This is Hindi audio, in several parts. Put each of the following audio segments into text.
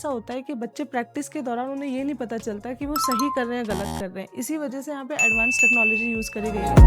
ऐसा होता है कि बच्चे प्रैक्टिस के दौरान उन्हें ये नहीं पता चलता कि वो सही कर रहे हैं, गलत कर रहे हैं। इसी वजह से यहाँ पे एडवांस टेक्नोलॉजी यूज़ करी गई है।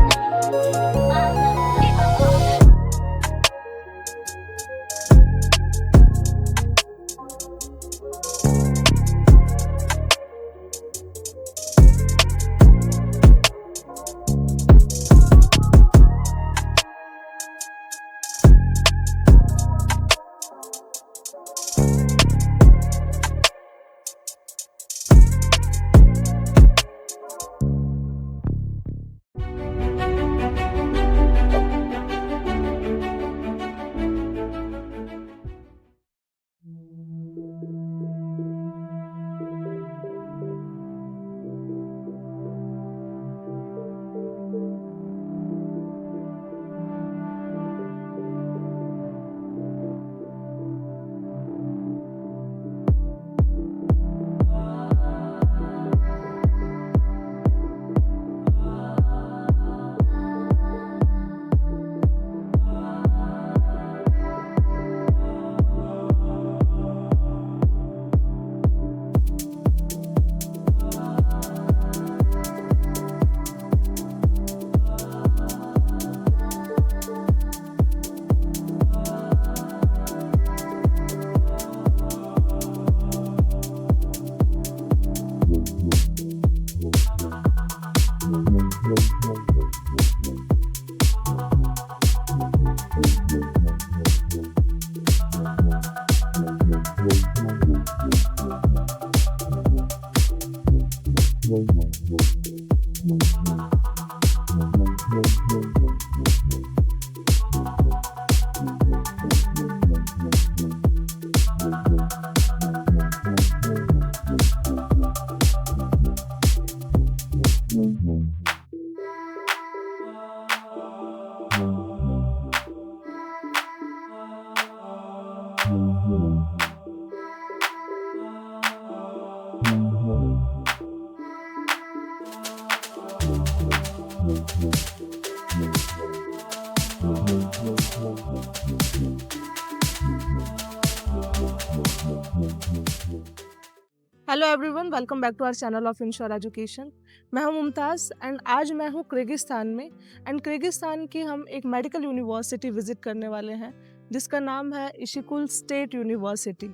Hello everyone, welcome back to our channel of insure education. मैं हूं मुमताज़ एंड आज मैं हूं किर्गिस्तान में। एंड किर्गिस्तान की हम एक मेडिकल यूनिवर्सिटी विजिट करने वाले हैं जिसका नाम है इशिकुल स्टेट यूनिवर्सिटी।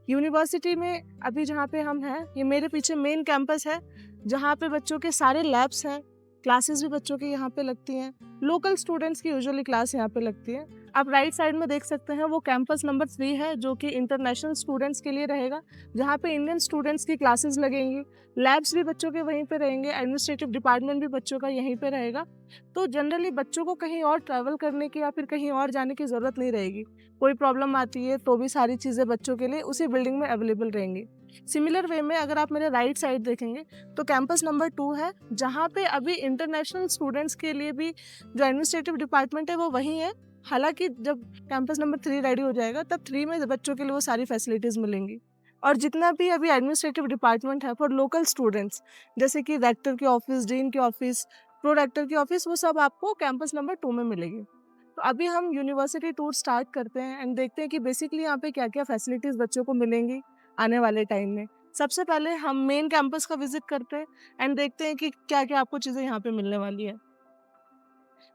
यूनिवर्सिटी में अभी जहां पे हम हैं, ये मेरे पीछे मेन कैंपस है जहां पे बच्चों के सारे लैब्स हैं, क्लासेस भी बच्चों की यहाँ पे लगती हैं। लोकल स्टूडेंट्स की यूजुअली क्लास यहाँ पे लगती है। आप राइट साइड में देख सकते हैं वो कैंपस नंबर 3 है जो कि इंटरनेशनल स्टूडेंट्स के लिए रहेगा, जहाँ पे इंडियन स्टूडेंट्स की क्लासेस लगेंगी। लैब्स भी बच्चों के वहीं पे रहेंगे, एडमिनिस्ट्रेटिव डिपार्टमेंट भी बच्चों का यहीं पे रहेगा। तो जनरली बच्चों को कहीं और ट्रैवल करने की या फिर कहीं और जाने की ज़रूरत नहीं रहेगी। कोई प्रॉब्लम आती है तो भी सारी चीज़ें बच्चों के लिए उसी बिल्डिंग में अवेलेबल रहेंगी। सिमिलर वे में अगर आप मेरे राइट साइड देखेंगे तो कैंपस नंबर 2 है जहाँ पे अभी इंटरनेशनल स्टूडेंट्स के लिए भी जो एडमिनिस्ट्रेटिव डिपार्टमेंट है वो वहीं है। हालांकि जब कैंपस नंबर 3 रेडी हो जाएगा तब 3 में बच्चों के लिए वो सारी फैसिलिटीज़ मिलेंगी। और जितना भी अभी एडमिनिस्ट्रेटिव डिपार्टमेंट है फॉर लोकल स्टूडेंट्स, जैसे कि रेक्टर की ऑफिस, डीन की ऑफिस, प्रो रेक्टर की ऑफिस, वो सब आपको कैंपस नंबर 2 में मिलेगी। तो अभी हम यूनिवर्सिटी टूर स्टार्ट करते हैं एंड देखते हैं कि बेसिकली यहाँ पे क्या क्या फैसिलिटीज़ बच्चों को मिलेंगी आने वाले टाइम में। सबसे पहले हम मेन कैंपस का विजिट करते हैं एंड देखते हैं कि क्या क्या आपको चीज़ें यहाँ पे मिलने वाली है।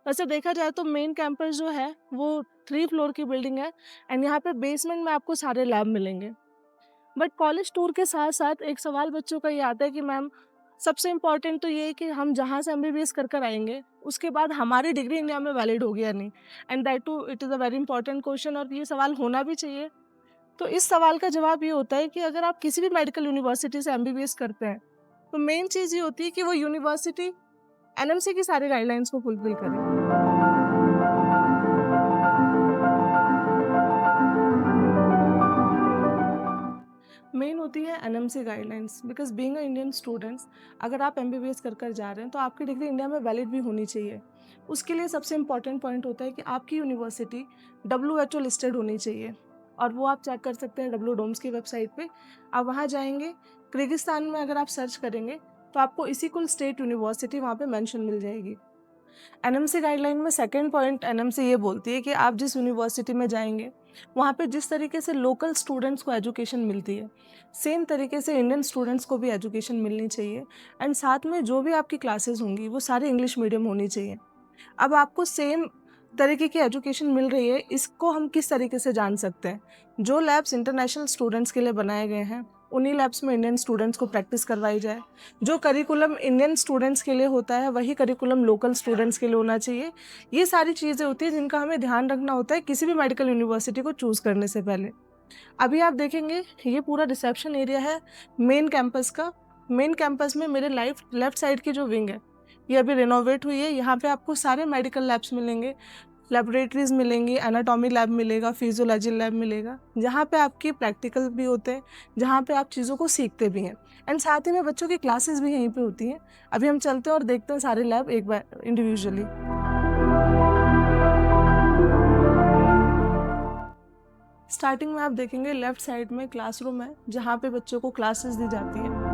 वैसे देखा जाए तो मेन कैंपस जो है वो 3 फ्लोर की बिल्डिंग है एंड यहाँ पे बेसमेंट में आपको सारे लैब मिलेंगे। बट कॉलेज टूर के साथ साथ एक सवाल बच्चों का ये आता है कि मैम, सबसे इम्पॉर्टेंट तो ये है कि हम जहाँ से एमबीबीएस कर कर आएंगे उसके बाद हमारी डिग्री इंडिया में वैलिड होगी या नहीं। And that too it is a very important question और ये सवाल होना भी चाहिए। तो इस सवाल का जवाब ये होता है कि अगर आप किसी भी मेडिकल यूनिवर्सिटी से एमबीबीएस करते हैं तो मेन चीज़ ये होती है कि वो यूनिवर्सिटी एनएमसी की सारी गाइडलाइंस को फुलफिल करे। मेन होती है NMC guidelines, because being a Indian students, अगर आप एमबीबीएस कर कर जा रहे हैं तो आपकी डिग्री इंडिया में वैलिड भी होनी चाहिए। उसके लिए सबसे इम्पॉर्टेंट पॉइंट होता है कि आपकी यूनिवर्सिटी WHO लिस्टेड होनी चाहिए और वो आप चेक कर सकते हैं डब्ल्यू डोम्स की वेबसाइट पे। आप वहाँ जाएंगे, किर्गिस्तान में अगर आप सर्च करेंगे तो आपको इसिकुल स्टेट यूनिवर्सिटी वहाँ पे मेंशन मिल जाएगी। एनएमसी गाइडलाइन में सेकंड पॉइंट एनएमसी ये बोलती है कि आप जिस यूनिवर्सिटी में जाएंगे वहाँ पे जिस तरीके से लोकल स्टूडेंट्स को एजुकेशन मिलती है, सेम तरीके से इंडियन स्टूडेंट्स को भी एजुकेशन मिलनी चाहिए। एंड साथ में जो भी आपकी क्लासेस होंगी वो सारी इंग्लिश मीडियम होनी चाहिए। अब आपको सेम तरीके की एजुकेशन मिल रही है, इसको हम किस तरीके से जान सकते हैं? जो लैब्स इंटरनेशनल स्टूडेंट्स के लिए बनाए गए हैं उन्हीं लैब्स में इंडियन स्टूडेंट्स को प्रैक्टिस करवाई जाए। जो करिकुलम इंडियन स्टूडेंट्स के लिए होता है वही करिकुलम लोकल स्टूडेंट्स के लिए होना चाहिए। ये सारी चीज़ें होती हैं जिनका हमें ध्यान रखना होता है किसी भी मेडिकल यूनिवर्सिटी को चूज़ करने से पहले। अभी आप देखेंगे ये पूरा रिसेप्शन एरिया है मेन कैंपस का। मेन कैंपस में मेरे लेफ्ट साइड की जो विंग है ये अभी रिनोवेट हुई है। यहाँ पे आपको सारे मेडिकल लैब्स मिलेंगे, लेबोरेटरीज मिलेंगी, एनाटॉमी लैब मिलेगा, फिजियोलॉजी लैब मिलेगा, जहाँ पे आपकी प्रैक्टिकल भी होते हैं, जहाँ पे आप चीज़ों को सीखते भी हैं। एंड साथ ही में बच्चों की क्लासेस भी यहीं पे होती हैं। अभी हम चलते हैं और देखते हैं सारे लैब एक बार इंडिविजुअली। स्टार्टिंग में आप देखेंगे लेफ्ट साइड में क्लासरूम है जहाँ पे बच्चों को क्लासेस दी जाती है।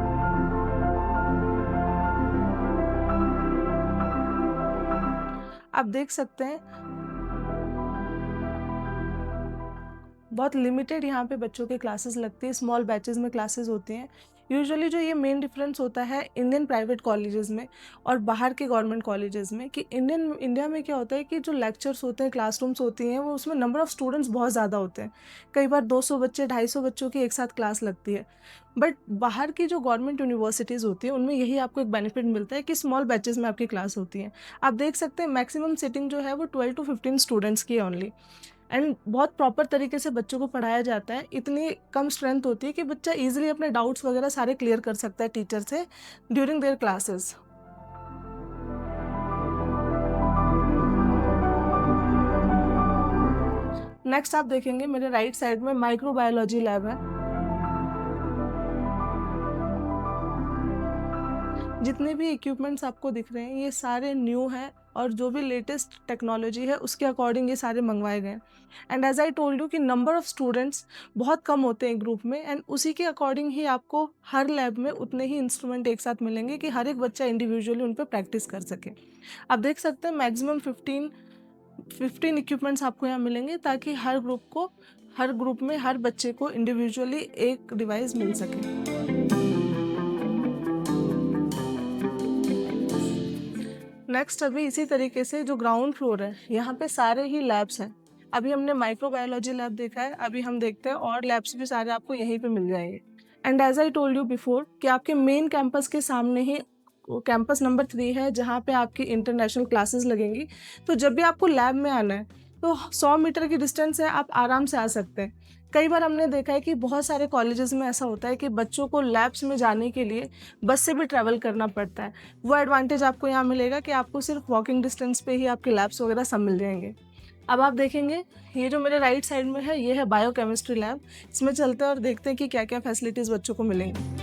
आप देख सकते हैं बहुत लिमिटेड यहाँ पे बच्चों के क्लासेस लगती है, स्मॉल बैचेस में क्लासेस होती हैं। यूजुअली जो ये मेन डिफरेंस होता है इंडियन प्राइवेट कॉलेजेस में और बाहर के गवर्नमेंट कॉलेजेस में कि इंडिया में क्या होता है कि जो लेक्चर्स होते हैं, क्लासरूम्स होती हैं, वो उसमें नंबर ऑफ़ स्टूडेंट्स बहुत ज़्यादा होते हैं। कई बार 200 बच्चे 250 बच्चों की एक साथ क्लास लगती है। बट बाहर की जो गवर्नमेंट यूनिवर्सिटीज़ होती है उनमें यही आपको एक बेनिफिट मिलता है कि स्मॉल बैचेस में आपकी क्लास होती है। आप देख सकते हैं मैक्सिमम सीटिंग जो है वो 12 to 15 स्टूडेंट्स की है ओनली। एंड बहुत प्रॉपर तरीके से बच्चों को पढ़ाया जाता है। इतनी कम स्ट्रेंथ होती है कि बच्चा इजीली अपने डाउट्स वगैरह सारे क्लियर कर सकता है टीचर से ड्यूरिंग देयर क्लासेस। नेक्स्ट आप देखेंगे मेरे राइट साइड में माइक्रोबायोलॉजी लैब है। जितने भी इक्विपमेंट्स आपको दिख रहे हैं ये सारे न्यू हैं और जो भी लेटेस्ट टेक्नोलॉजी है उसके अकॉर्डिंग ये सारे मंगवाए गए हैं। And as I told you कि नंबर ऑफ़ स्टूडेंट्स बहुत कम होते हैं ग्रुप में, एंड उसी के अकॉर्डिंग ही आपको हर लैब में उतने ही इंस्ट्रूमेंट एक साथ मिलेंगे कि हर एक बच्चा इंडिविजुअली उन पर प्रैक्टिस कर सके। आप देख सकते हैं मैक्सिमम 15 इक्विपमेंट्स आपको यहाँ मिलेंगे ताकि हर ग्रुप में हर बच्चे को इंडिविजुअली एक डिवाइस मिल सके। नेक्स्ट अभी इसी तरीके से जो ग्राउंड फ्लोर है यहाँ पे सारे ही लैब्स हैं। अभी हमने माइक्रोबायोलॉजी लैब देखा है, अभी हम देखते हैं और लैब्स भी सारे आपको यहीं पे मिल जाएंगे। And as I told you before कि आपके मेन कैंपस के सामने ही कैंपस नंबर 3 है जहाँ पे आपकी इंटरनेशनल क्लासेस लगेंगी। तो जब भी आपको लैब में आना है तो 100 मीटर की डिस्टेंस है, आप आराम से आ सकते हैं। कई बार हमने देखा है कि बहुत सारे कॉलेजेस में ऐसा होता है कि बच्चों को लैब्स में जाने के लिए बस से भी ट्रैवल करना पड़ता है। वो एडवांटेज आपको यहाँ मिलेगा कि आपको सिर्फ वॉकिंग डिस्टेंस पे ही आपके लैब्स वगैरह सब मिल जाएंगे। अब आप देखेंगे ये जो मेरे राइट साइड में है ये है बायोकेमिस्ट्री लैब। इसमें चलते हैं और देखते हैं कि क्या क्या फैसिलिटीज़ बच्चों को मिलेंगी।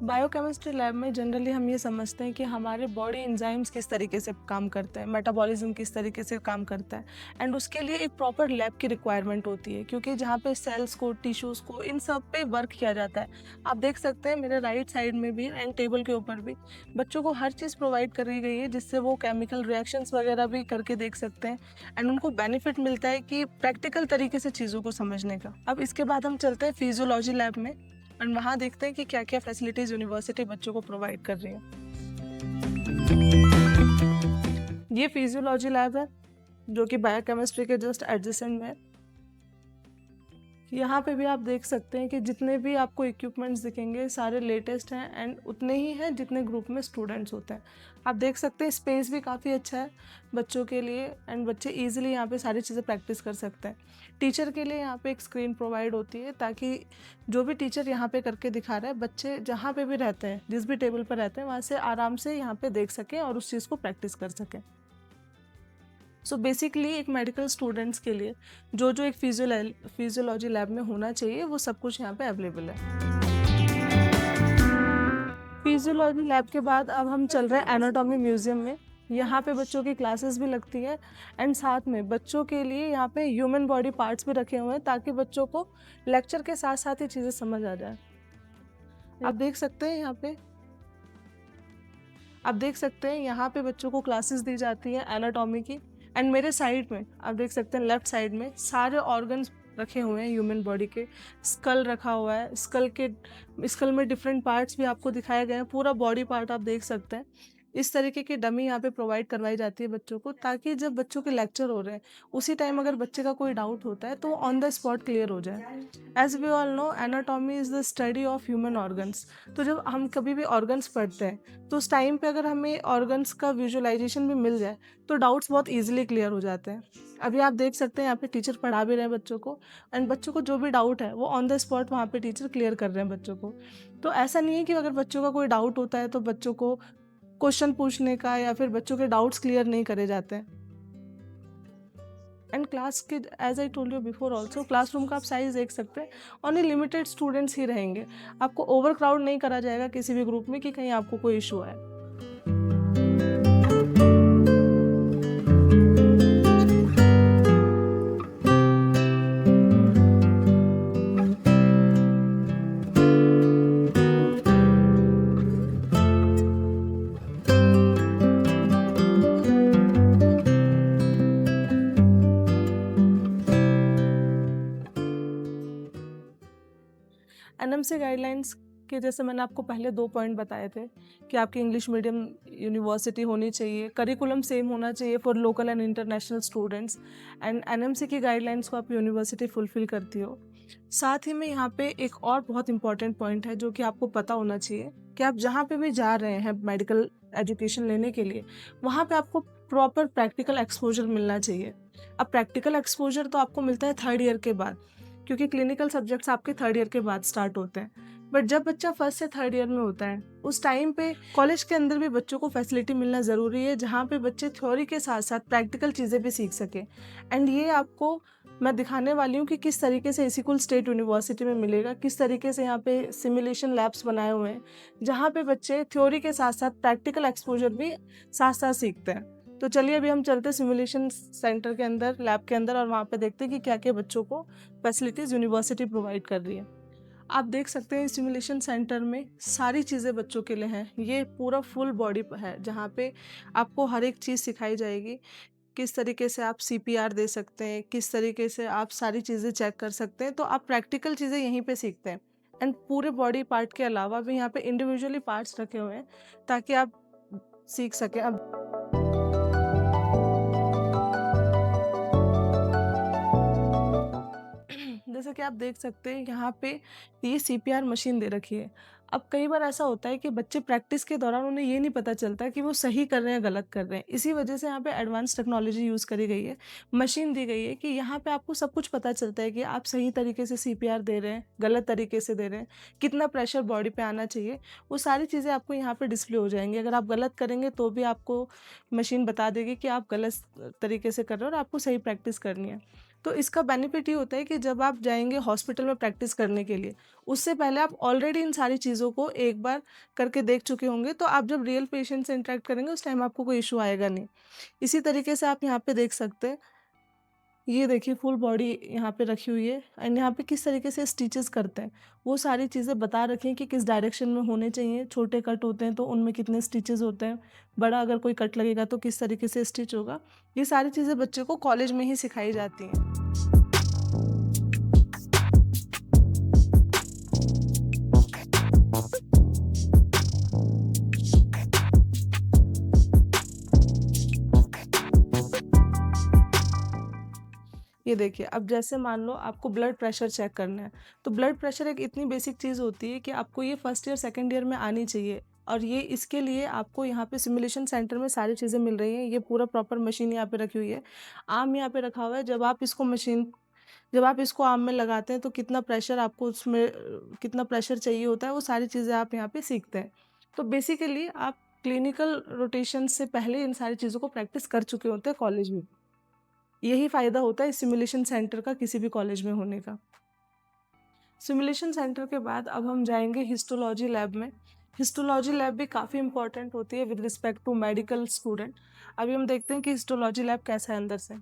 बायोकेमिस्ट्री लैब में जनरली हम ये समझते हैं कि हमारे बॉडी एंजाइम्स किस तरीके से काम करते हैं, मेटाबॉलिज्म किस तरीके से काम करता है, एंड उसके लिए एक प्रॉपर लैब की रिक्वायरमेंट होती है क्योंकि जहाँ पे सेल्स को, टिश्यूज़ को, इन सब पे वर्क किया जाता है। आप देख सकते हैं मेरे राइट साइड में भी एंड टेबल के ऊपर भी बच्चों को हर चीज़ प्रोवाइड करी गई है जिससे वो केमिकल रिएक्शंस वगैरह भी करके देख सकते हैं एंड उनको बेनिफिट मिलता है कि प्रैक्टिकल तरीके से चीज़ों को समझने का। अब इसके बाद हम चलते हैं फिजियोलॉजी लैब में और वहाँ देखते हैं कि क्या क्या फैसिलिटीज़ यूनिवर्सिटी बच्चों को प्रोवाइड कर रही है। ये फिजियोलॉजी लैब है जो कि बायोकेमिस्ट्री के जस्ट एडजेसेंट में है। यहाँ पे भी आप देख सकते हैं कि जितने भी आपको इक्विपमेंट्स दिखेंगे सारे लेटेस्ट हैं एंड उतने ही हैं जितने ग्रुप में स्टूडेंट्स होते हैं। आप देख सकते हैं स्पेस भी काफ़ी अच्छा है बच्चों के लिए एंड बच्चे इजीली यहाँ पे सारी चीज़ें प्रैक्टिस कर सकते हैं। टीचर के लिए यहाँ पे एक स्क्रीन प्रोवाइड होती है ताकि जो भी टीचर यहाँ पे करके दिखा रहा है बच्चे जहाँ पे भी रहते हैं, जिस भी टेबल पर रहते हैं, वहाँ से आराम से यहाँ पे देख सकें और उस चीज़ को प्रैक्टिस कर सकें। सो बेसिकली एक मेडिकल स्टूडेंट्स के लिए जो जो एक फिजियोलॉजी लैब में होना चाहिए वो सब कुछ यहाँ पे अवेलेबल है। फिजियोलॉजी लैब के बाद अब हम चल रहे हैं एनाटॉमी म्यूजियम में। यहाँ पे बच्चों की क्लासेस भी लगती है एंड साथ में बच्चों के लिए यहाँ पे ह्यूमन बॉडी पार्ट्स भी रखे हुए हैं ताकि बच्चों को लेक्चर के साथ साथ ही चीज़ें समझ आ जाए। आप देख सकते हैं यहाँ पे बच्चों को क्लासेस दी जाती है एनाटॉमी की। एंड मेरे साइड में आप देख सकते हैं, लेफ्ट साइड में सारे ऑर्गन्स रखे हुए हैं ह्यूमन बॉडी के। स्कल रखा हुआ है, स्कल में डिफरेंट पार्ट्स भी आपको दिखाए गए हैं, पूरा बॉडी पार्ट आप देख सकते हैं। इस तरीके की डमी यहाँ पे प्रोवाइड करवाई जाती है बच्चों को, ताकि जब बच्चों के लेक्चर हो रहे हैं उसी टाइम अगर बच्चे का कोई डाउट होता है तो ऑन द स्पॉट क्लियर हो जाए। As we all know, anatomy is the study of human organs. तो जब हम कभी भी ऑर्गन्स पढ़ते हैं तो उस टाइम पे अगर हमें ऑर्गन्स का विजुअलाइजेशन भी मिल जाए तो डाउट्स बहुत ईजिली क्लियर हो जाते हैं। अभी आप देख सकते हैं यहाँ पे टीचर पढ़ा भी रहे हैं बच्चों को, एंड बच्चों को जो भी डाउट है वो ऑन द स्पॉट वहाँ पे टीचर क्लियर कर रहे हैं बच्चों को। तो ऐसा नहीं है कि अगर बच्चों का कोई डाउट होता है तो बच्चों को क्वेश्चन पूछने का या फिर बच्चों के डाउट्स क्लियर नहीं करे जाते हैं। एंड क्लास के, as I told you before also, classroom का आप साइज देख सकते हैं, ओनली लिमिटेड स्टूडेंट्स ही रहेंगे। आपको ओवर क्राउड नहीं करा जाएगा किसी भी ग्रुप में कि कहीं आपको कोई इशू आए। एनएमसी गाइडलाइंस के जैसे मैंने आपको पहले 2 पॉइंट बताए थे कि आपकी इंग्लिश मीडियम यूनिवर्सिटी होनी चाहिए, करिकुलम सेम होना चाहिए for local and international students, and NMC की गाइडलाइंस को आप यूनिवर्सिटी फुलफिल करती हो। साथ ही में यहाँ पे एक और बहुत इंपॉर्टेंट पॉइंट है जो कि आपको पता होना चाहिए कि आप जहाँ पे भी जा रहे हैं मेडिकल एजुकेशन लेने के लिए, वहाँ पे आपको प्रॉपर प्रैक्टिकल एक्सपोजर मिलना चाहिए। अब प्रैक्टिकल एक्सपोजर तो आपको मिलता है 3rd ईयर के बाद, क्योंकि क्लिनिकल सब्जेक्ट्स आपके 3rd ईयर के बाद स्टार्ट होते हैं। बट जब बच्चा 1st से 3rd ईयर में होता है उस टाइम पे कॉलेज के अंदर भी बच्चों को फैसिलिटी मिलना ज़रूरी है, जहाँ पे बच्चे थ्योरी के साथ साथ प्रैक्टिकल चीज़ें भी सीख सकें। एंड ये आपको मैं दिखाने वाली हूँ कि किस तरीके से इसी कुल स्टेट यूनिवर्सिटी में मिलेगा, किस तरीके से यहाँ पे सिमुलेशन लैब्स बनाए हुए हैं जहाँ पे बच्चे थ्योरी के साथ साथ प्रैक्टिकल एक्सपोजर भी साथ साथ सीखते हैं। तो चलिए अभी हम चलते हैं सिमुलेशन सेंटर के अंदर, लैब के अंदर, और वहाँ पे देखते हैं कि क्या क्या बच्चों को फैसिलिटीज़ यूनिवर्सिटी प्रोवाइड कर रही है। आप देख सकते हैं सिमुलेशन सेंटर में सारी चीज़ें बच्चों के लिए हैं। ये पूरा फुल बॉडी है जहाँ पे आपको हर एक चीज़ सिखाई जाएगी। किस तरीके से आप सीपीआर दे सकते हैं, किस तरीके से आप सारी चीज़ें चेक कर सकते हैं, तो आप प्रैक्टिकल चीज़ें यहीं पे सीखते हैं। एंड पूरे बॉडी पार्ट के अलावा भी यहाँ पे इंडिविजुअली पार्ट्स रखे हुए हैं ताकि आप सीख सकें। अब जैसे कि आप देख सकते हैं यहाँ पे ये सीपीआर मशीन दे रखी है। अब कई बार ऐसा होता है कि बच्चे प्रैक्टिस के दौरान उन्हें ये नहीं पता चलता कि वो सही कर रहे हैं गलत कर रहे हैं। इसी वजह से यहाँ पे एडवांस टेक्नोलॉजी यूज़ करी गई है, मशीन दी गई है कि यहाँ पे आपको सब कुछ पता चलता है कि आप सही तरीके से सीपीआर दे रहे हैं, गलत तरीके से दे रहे हैं, कितना प्रेशर बॉडी पे आना चाहिए, वो सारी चीज़ें आपको यहाँ पे डिस्प्ले हो जाएंगी। अगर आप गलत करेंगे तो भी आपको मशीन बता देगी कि आप गलत तरीके से कर रहे हो और आपको सही प्रैक्टिस करनी है। तो इसका बेनिफिट ये होता है कि जब आप जाएंगे हॉस्पिटल में प्रैक्टिस करने के लिए, उससे पहले आप ऑलरेडी इन सारी चीज़ों को एक बार करके देख चुके होंगे, तो आप जब रियल पेशेंट से इंटरेक्ट करेंगे उस टाइम आपको कोई इशू आएगा नहीं। इसी तरीके से आप यहाँ पे देख सकते हैं, ये देखिए फुल बॉडी यहाँ पे रखी हुई है, एंड यहाँ पे किस तरीके से स्टिचेस करते हैं वो सारी चीज़ें बता रखी हैं कि किस डायरेक्शन में होने चाहिए। छोटे कट होते हैं तो उनमें कितने स्टिचेस होते हैं, बड़ा अगर कोई कट लगेगा तो किस तरीके से स्टिच होगा। ये सारी चीज़ें बच्चे को कॉलेज में ही सिखाई जाती हैं। ये देखिए, अब जैसे मान लो आपको ब्लड प्रेशर चेक करना है, तो ब्लड प्रेशर एक इतनी बेसिक चीज़ होती है कि आपको ये 1st ईयर 2nd ईयर में आनी चाहिए, और ये इसके लिए आपको यहाँ पे सिमुलेशन सेंटर में सारी चीज़ें मिल रही हैं। ये पूरा प्रॉपर मशीन यहाँ पे रखी हुई है, आर्म यहाँ पे रखा हुआ है। जब आप इसको आर्म में लगाते हैं तो कितना प्रेशर आपको उसमें कितना प्रेशर चाहिए होता है, वो सारी चीज़ें आप यहाँ पे सीखते हैं। तो बेसिकली आप क्लिनिकल रोटेशन से पहले इन सारी चीज़ों को प्रैक्टिस कर चुके होते हैं कॉलेज में। यही फ़ायदा होता है इस सिमुलेशन सेंटर का किसी भी कॉलेज में होने का। सिमुलेशन सेंटर के बाद अब हम जाएंगे हिस्टोलॉजी लैब में। हिस्टोलॉजी लैब भी काफ़ी इंपॉर्टेंट होती है with respect to medical student. अभी हम देखते हैं कि हिस्टोलॉजी लैब कैसा है अंदर से।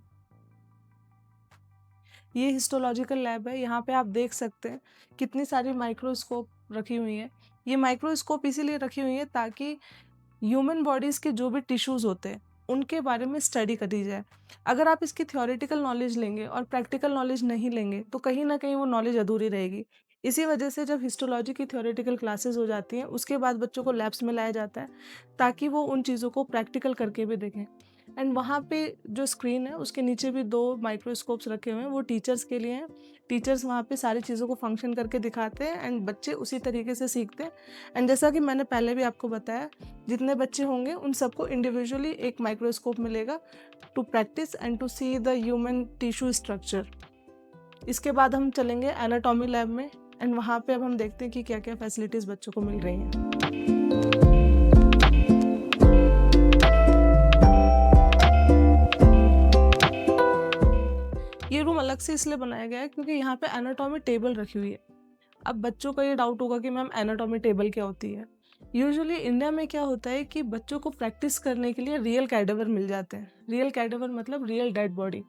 ये हिस्टोलॉजिकल लैब है, यहाँ पे आप देख सकते हैं कितनी सारी माइक्रोस्कोप रखी हुई हैं। ये माइक्रोस्कोप इसीलिए रखी हुई है ताकि ह्यूमन बॉडीज़ के जो भी टिश्यूज़ होते हैं उनके बारे में स्टडी करी जाए। अगर आप इसकी थ्योरेटिकल नॉलेज लेंगे और प्रैक्टिकल नॉलेज नहीं लेंगे तो कहीं ना कहीं वो नॉलेज अधूरी रहेगी। इसी वजह से जब हिस्टोलॉजी की थ्योरेटिकल क्लासेस हो जाती हैं उसके बाद बच्चों को लैब्स में लाया जाता है ताकि वो उन चीज़ों को प्रैक्टिकल करके भी देखें। एंड वहाँ पे जो स्क्रीन है उसके नीचे भी 2 माइक्रोस्कोप्स रखे हुए हैं, वो टीचर्स के लिए हैं। टीचर्स वहाँ पे सारी चीज़ों को फंक्शन करके दिखाते हैं एंड बच्चे उसी तरीके से सीखते हैं। एंड जैसा कि मैंने पहले भी आपको बताया, जितने बच्चे होंगे उन सबको इंडिविजुअली एक माइक्रोस्कोप मिलेगा to practice and to see the human tissue structure. इसके बाद हम चलेंगे एनाटॉमी लैब में एंड वहाँ पे अब हम देखते हैं कि क्या क्या फैसिलिटीज़ बच्चों को मिल रही हैं। ये रूम अलग से इसलिए बनाया गया है क्योंकि यहाँ पे एनाटॉमी टेबल रखी हुई है। अब बच्चों का ये डाउट होगा कि मैम एनाटॉमी टेबल क्या होती है। यूजुअली इंडिया में क्या होता है कि बच्चों को प्रैक्टिस करने के लिए रियल कैडेवर मिल जाते हैं। रियल कैडेवर मतलब रियल डेड बॉडी।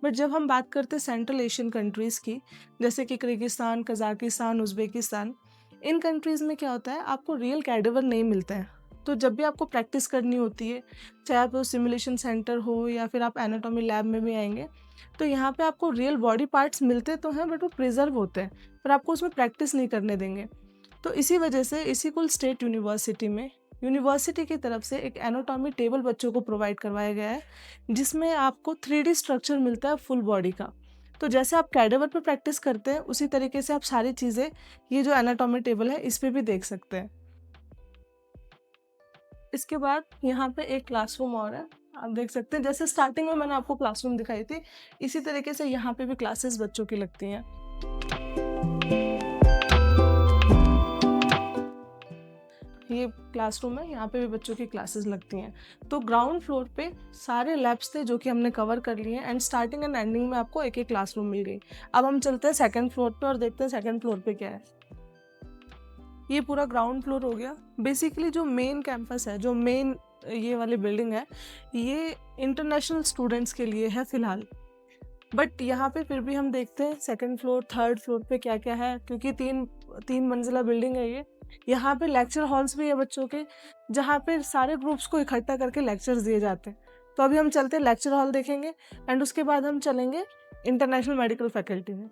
बट जब हम बात करते हैं सेंट्रल एशियन कंट्रीज़ की, जैसे कि किर्गिस्तान, कजाकिस्तान, उज़्बेकिस्तान, इन कंट्रीज़ में क्या होता है आपको रियल कैडेवर नहीं मिलता है। तो जब भी आपको प्रैक्टिस करनी होती है, चाहे आप सिमुलेशन सेंटर हो या फिर आप एनाटॉमी लैब में भी आएंगे, तो यहाँ पे आपको रियल बॉडी पार्ट्स मिलते तो हैं बट वो प्रिजर्व होते हैं, पर आपको उसमें प्रैक्टिस नहीं करने देंगे। तो इसी वजह से इसी कुल स्टेट यूनिवर्सिटी में यूनिवर्सिटी की तरफ से एक एनाटॉमी टेबल बच्चों को प्रोवाइड करवाया गया है जिसमें आपको 3D स्ट्रक्चर मिलता है फुल बॉडी का। तो जैसे आप कैडेवर पर प्रैक्टिस करते हैं उसी तरीके से आप सारी चीज़ें ये जो एनाटॉमी टेबल है इस पर भी देख सकते हैं। इसके बाद यहाँ पे एक क्लासरूम और है, आप देख सकते हैं जैसे स्टार्टिंग में मैंने आपको क्लासरूम दिखाई थी, इसी तरीके से यहाँ पे भी क्लासेस बच्चों की लगती हैं। ये क्लासरूम है, यहाँ पे भी बच्चों की क्लासेस लगती हैं। तो ग्राउंड फ्लोर पे सारे लैब्स थे जो कि हमने कवर कर लिए हैं एंड स्टार्टिंग एंड एंडिंग में आपको एक एक क्लासरूम मिल गई। अब हम चलते हैं सेकंड फ्लोर पे और देखते हैं सेकंड फ्लोर पे क्या है। ये पूरा ग्राउंड फ्लोर हो गया। बेसिकली जो मेन कैंपस है, जो मेन ये वाली बिल्डिंग है, ये इंटरनेशनल स्टूडेंट्स के लिए है फ़िलहाल। बट यहाँ पे फिर भी हम देखते हैं सेकंड फ्लोर, थर्ड फ्लोर पे क्या क्या है, क्योंकि तीन मंजिला बिल्डिंग है ये। यहाँ पे लेक्चर हॉल्स भी है बच्चों के, जहाँ पे सारे ग्रुप्स को इकट्ठा करके लेक्चर्स दिए जाते हैं। तो अभी हम चलते हैं लेक्चर हॉल देखेंगे एंड उसके बाद हम चलेंगे इंटरनेशनल मेडिकल फैकल्टी में।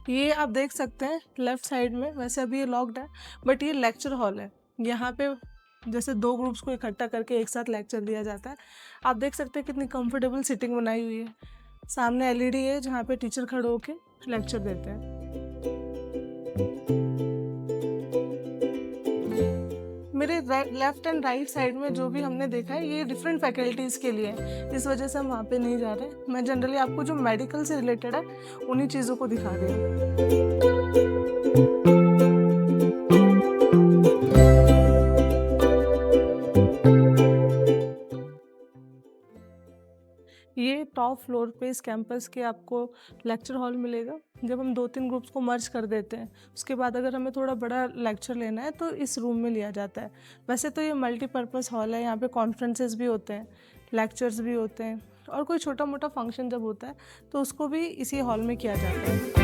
ये आप देख सकते हैं लेफ्ट साइड में, वैसे अभी ये लॉक्ड है बट ये लेक्चर हॉल है। यहाँ पे जैसे 2 ग्रुप्स को इकट्ठा करके एक साथ लेक्चर दिया जाता है। आप देख सकते हैं कितनी कंफर्टेबल सीटिंग बनाई हुई है। सामने एलईडी है जहाँ पे टीचर खड़े होके लेक्चर देते हैं। मेरे लेफ्ट एंड राइट साइड में जो भी हमने देखा है ये डिफरेंट फैकल्टीज़ के लिए है, इस वजह से हम वहाँ पे नहीं जा रहे। मैं जनरली आपको जो मेडिकल से रिलेटेड है उन्हीं चीज़ों को दिखा रही हूँ। ये टॉप फ्लोर पे इस कैंपस के आपको लेक्चर हॉल मिलेगा। जब हम 2-3 ग्रुप्स को मर्ज कर देते हैं उसके बाद अगर हमें थोड़ा बड़ा लेक्चर लेना है तो इस रूम में लिया जाता है। वैसे तो ये मल्टीपर्पज़ हॉल है, यहाँ पे कॉन्फ्रेंसेस भी होते हैं, लेक्चर्स भी होते हैं और कोई छोटा मोटा फंक्शन जब होता है तो उसको भी इसी हॉल में किया जाता है।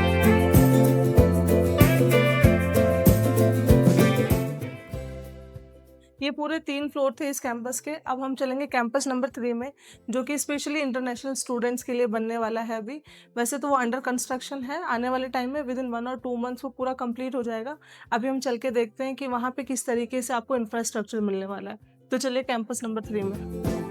ये पूरे 3 फ्लोर थे इस कैंपस के। अब हम चलेंगे कैंपस नंबर 3 में, जो कि स्पेशली इंटरनेशनल स्टूडेंट्स के लिए बनने वाला है अभी। वैसे तो वो अंडर कंस्ट्रक्शन है, आने वाले टाइम में विद इन 1 और 2 मंथ्स वो पूरा कंप्लीट हो जाएगा। अभी हम चल के देखते हैं कि वहाँ पे किस तरीके से आपको इंफ्रास्ट्रक्चर मिलने वाला है। तो चलिए कैंपस नंबर 3 में।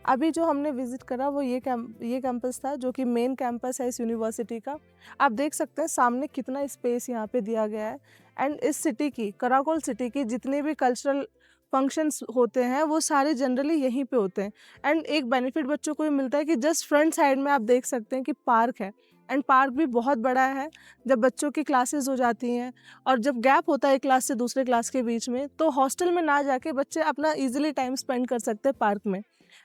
अभी जो हमने विजिट करा वो ये कैंपस था जो कि मेन कैंपस है इस यूनिवर्सिटी का। आप देख सकते हैं सामने कितना स्पेस यहाँ पे दिया गया है एंड इस सिटी की, कराकोल सिटी की जितनी भी कल्चरल फंक्शंस होते हैं वो सारे जनरली यहीं पे होते हैं। एंड एक बेनिफिट बच्चों को ये मिलता है कि जस्ट फ्रंट साइड में आप देख सकते हैं कि पार्क है, एंड पार्क भी बहुत बड़ा है। जब बच्चों की क्लासेस हो जाती हैं और जब गैप होता है एक क्लास से दूसरे क्लास के बीच में, तो हॉस्टल में ना जाके बच्चे अपना ईजिली टाइम स्पेंड कर सकते हैं पार्क में।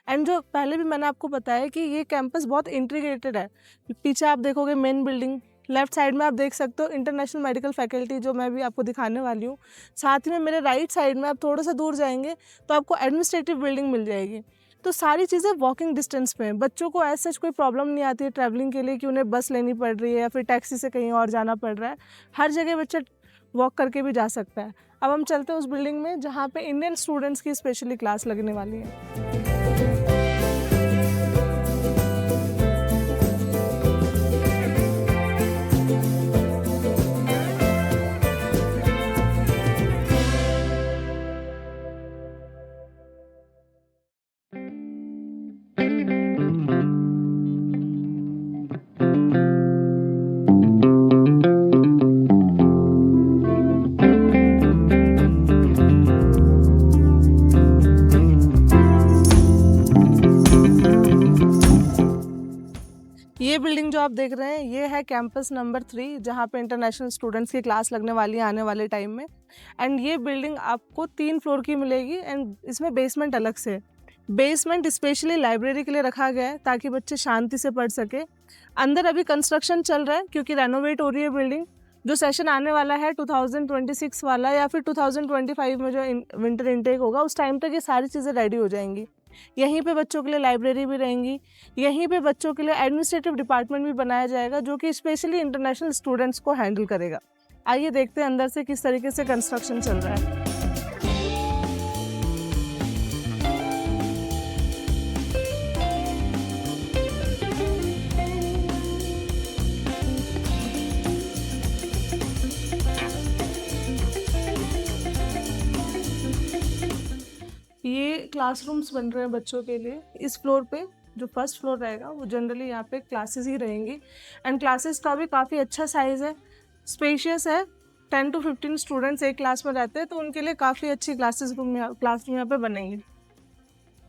एंड जो पहले भी मैंने आपको बताया कि ये कैंपस बहुत इंटीग्रेटेड है। पीछे आप देखोगे मेन बिल्डिंग, लेफ्ट साइड में आप देख सकते हो इंटरनेशनल मेडिकल फैकल्टी, जो मैं भी आपको दिखाने वाली हूँ। साथ ही में मेरे राइट साइड में आप थोड़ा सा दूर जाएंगे तो आपको एडमिनिस्ट्रेटिव बिल्डिंग मिल जाएगी। तो सारी चीज़ें वॉकिंग डिस्टेंस पे हैं। बच्चों को ऐसा कोई प्रॉब्लम नहीं आती है ट्रैवलिंग के लिए कि उन्हें बस लेनी पड़ रही है या फिर टैक्सी से कहीं और जाना पड़ रहा है। हर जगह बच्चा वॉक करके भी जा सकता है। अब हम चलते हैं उस बिल्डिंग में जहाँ पे इंडियन स्टूडेंट्स की स्पेशली क्लास लगने वाली है। ये बिल्डिंग जो आप देख रहे हैं ये है कैंपस नंबर 3, जहाँ पे इंटरनेशनल स्टूडेंट्स की क्लास लगने वाली है आने वाले टाइम में। एंड ये बिल्डिंग आपको 3 फ्लोर की मिलेगी एंड इसमें बेसमेंट अलग से है। बेसमेंट स्पेशली लाइब्रेरी के लिए रखा गया है ताकि बच्चे शांति से पढ़ सके। अंदर अभी कंस्ट्रक्शन चल रहा है क्योंकि रेनोवेट हो रही है बिल्डिंग। जो सेशन आने वाला है 2026 वाला या फिर 2025 में जो विंटर इनटेक होगा, उस टाइम तक ये सारी चीज़ें रेडी हो जाएंगी। यहीं पे बच्चों के लिए लाइब्रेरी भी रहेंगी। यहीं पे बच्चों के लिए एडमिनिस्ट्रेटिव डिपार्टमेंट भी बनाया जाएगा जो कि स्पेशली इंटरनेशनल स्टूडेंट्स को हैंडल करेगा। आइए देखते हैं अंदर से किस तरीके से कंस्ट्रक्शन चल रहा है। ये क्लासरूम्स बन रहे हैं बच्चों के लिए। इस फ्लोर पे जो फर्स्ट फ्लोर रहेगा वो जनरली यहाँ पे क्लासेस ही रहेंगी एंड क्लासेस का भी काफ़ी अच्छा साइज़ है, स्पेशियस है। 10 to 15 स्टूडेंट्स एक क्लास में रहते हैं तो उनके लिए काफ़ी अच्छी क्लासरूम यहाँ पे बनेंगे।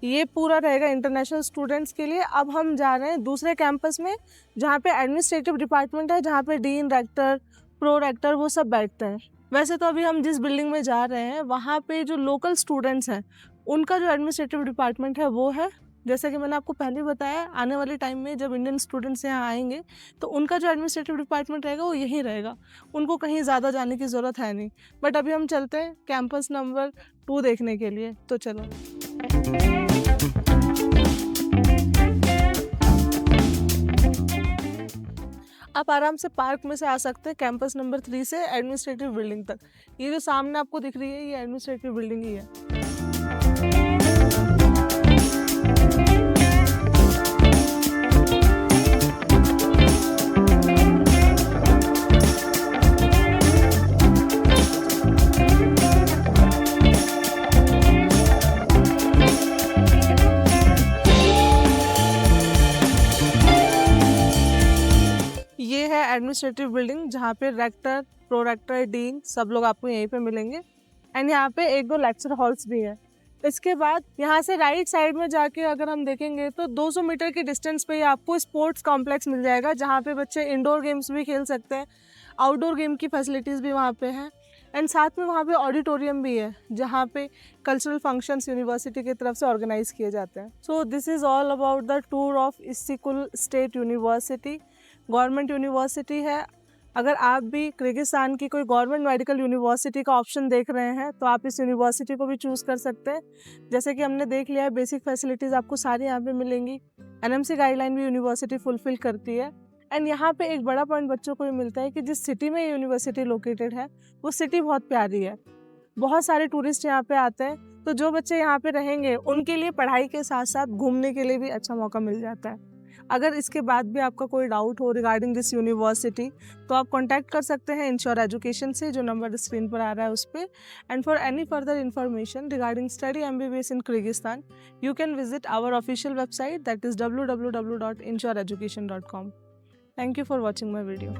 ये पूरा रहेगा इंटरनेशनल स्टूडेंट्स के लिए। अब हम जा रहे हैं दूसरे कैंपस में जहाँ पे एडमिनिस्ट्रेटिव डिपार्टमेंट है, जहाँ पे डीन, रेक्टर, प्रो रेक्टर वो सब बैठते हैं। वैसे तो अभी हम जिस बिल्डिंग में जा रहे हैं वहाँ पे जो लोकल स्टूडेंट्स हैं उनका जो एडमिनिस्ट्रेटिव डिपार्टमेंट है वो है। जैसा कि मैंने आपको पहले बताया, आने वाले टाइम में जब इंडियन स्टूडेंट्स यहाँ आएंगे तो उनका जो एडमिनिस्ट्रेटिव डिपार्टमेंट रहेगा वो यहीं रहेगा, उनको कहीं ज़्यादा जाने की ज़रूरत है नहीं। बट अभी हम चलते हैं कैंपस नंबर 2 देखने के लिए, तो चलो। आप आराम से पार्क में से आ सकते हैं कैंपस नंबर 3 से एडमिनिस्ट्रेटिव बिल्डिंग तक। ये जो सामने आपको दिख रही है ये एडमिनिस्ट्रेटिव बिल्डिंग ही है। ये है एडमिनिस्ट्रेटिव बिल्डिंग जहाँ पे रेक्टर, प्रो रेक्टर, डीन सब लोग आपको यहीं पे मिलेंगे एंड यहाँ पे 1-2 लेक्चर हॉल्स भी है। इसके बाद यहाँ से राइट साइड में जाके अगर हम देखेंगे तो 200 मीटर के डिस्टेंस पे आपको स्पोर्ट्स कॉम्प्लेक्स मिल जाएगा जहाँ पे बच्चे इंडोर गेम्स भी खेल सकते हैं, आउटडोर गेम की फैसिलिटीज़ भी वहाँ पे हैं एंड साथ में वहाँ पे ऑडिटोरियम भी है जहाँ पे कल्चरल फंक्शंस यूनिवर्सिटी की तरफ से ऑर्गेनाइज किए जाते हैं। So this is all about the tour of Issyk-Kul state university. Government university है। अगर आप भी किर्गिस्तान की कोई गवर्नमेंट मेडिकल यूनिवर्सिटी का ऑप्शन देख रहे हैं तो आप इस यूनिवर्सिटी को भी चूज़ कर सकते हैं। जैसे कि हमने देख लिया है, बेसिक फैसिलिटीज़ आपको सारी यहाँ पे मिलेंगी। एनएमसी गाइडलाइन भी यूनिवर्सिटी फुलफिल करती है एंड यहाँ पे एक बड़ा पॉइंट बच्चों को ये मिलता है कि जिस सिटी में ये यूनिवर्सिटी लोकेटेड है वो सिटी बहुत प्यारी है। बहुत सारे टूरिस्ट यहाँ पे आते हैं, तो जो बच्चे यहाँ पे रहेंगे उनके लिए पढ़ाई के साथ साथ घूमने के लिए भी अच्छा मौका मिल जाता है। अगर इसके बाद भी आपका कोई डाउट हो रिगार्डिंग दिस यूनिवर्सिटी तो आप कांटेक्ट कर सकते हैं इंश्योर एजुकेशन से, जो नंबर स्क्रीन पर आ रहा है उस पर। And for any further information regarding study MBBS in Kyrgyzstan you can visit our official website, that is www.insureeducation.com। Thank you for watching my video.